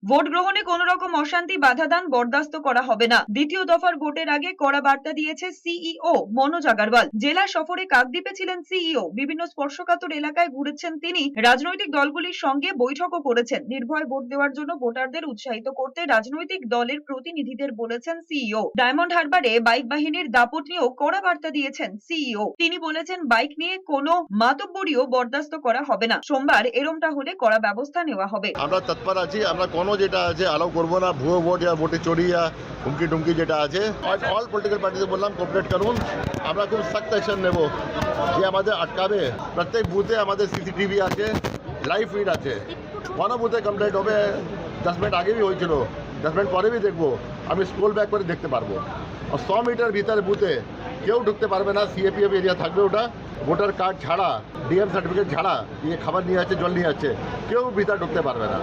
Vote গ্রহণে কোন রকম অশান্তি বাধা দান বরদাস্ত করা হবে না। দ্বিতীয় দফার ভোটের আগে কড়া বার্তা দিয়েছে সিইও মনোজ আগরওয়াল। জেলা সফরে কাকদ্বীপে ছিলেন সিইও। বিভিন্ন স্পর্শকাতর এলাকায় ঘুরেছেন তিনি। রাজনৈতিক দলগুলির সঙ্গে বৈঠকও করেছেন। নির্ভয় ভোট দেওয়ার জন্য ভোটারদের উৎসাহিত করতে রাজনৈতিক দলের প্রতিনিধিদের বলেছেন সিইও। ডায়মন্ড হারবারে বাইক বাহিনীর দাপট নিয়েও কড়া বার্তা দিয়েছেন সিইও। তিনি বলেছেন বাইক নিয়ে কোনো মাতব্বরিও বরদাস্ত করা হবে না। সোমবার এরমটা হলে কড়া ব্যবস্থা নেওয়া হবে। আমরা তৎপর আছি, আমরা কোনো যেটা আছে আলাউ করবো না, ভুয়ো ভোট या ভোটে চুরি या হুমকি টুমকি যেটা আছে অল পলিটিক্যাল পার্টিকে বললাম কোঅপারেট করুন। আমরা খুব সখ্ত অ্যাকশন নেব যে আমাদের আটকাবে। প্রত্যেক বুথে আমাদের সিসিটিভি আছে, লাইভ ফিড আছে। কোনো বুথে কমপ্লেন্ট হবে, 10 মিনিট আগে হয়েছিল, 10 মিনিট পরে দেখবো, আমি স্ক্রোল ব্যাক করে দেখতে পারবো। আর 100 মিটার ভিতরে বুথে কেউ ঢুকতে পারবে না, সিএপিএফ এরিয়া থাকবে ওটা। ভোটার কার্ড ছাড়া, ডিএম সার্টিফিকেট ছাড়া, খাবার নিয়ে আছে, জল নিয়ে আছে, কেউ ভিতরে ঢুকতে পারবে না।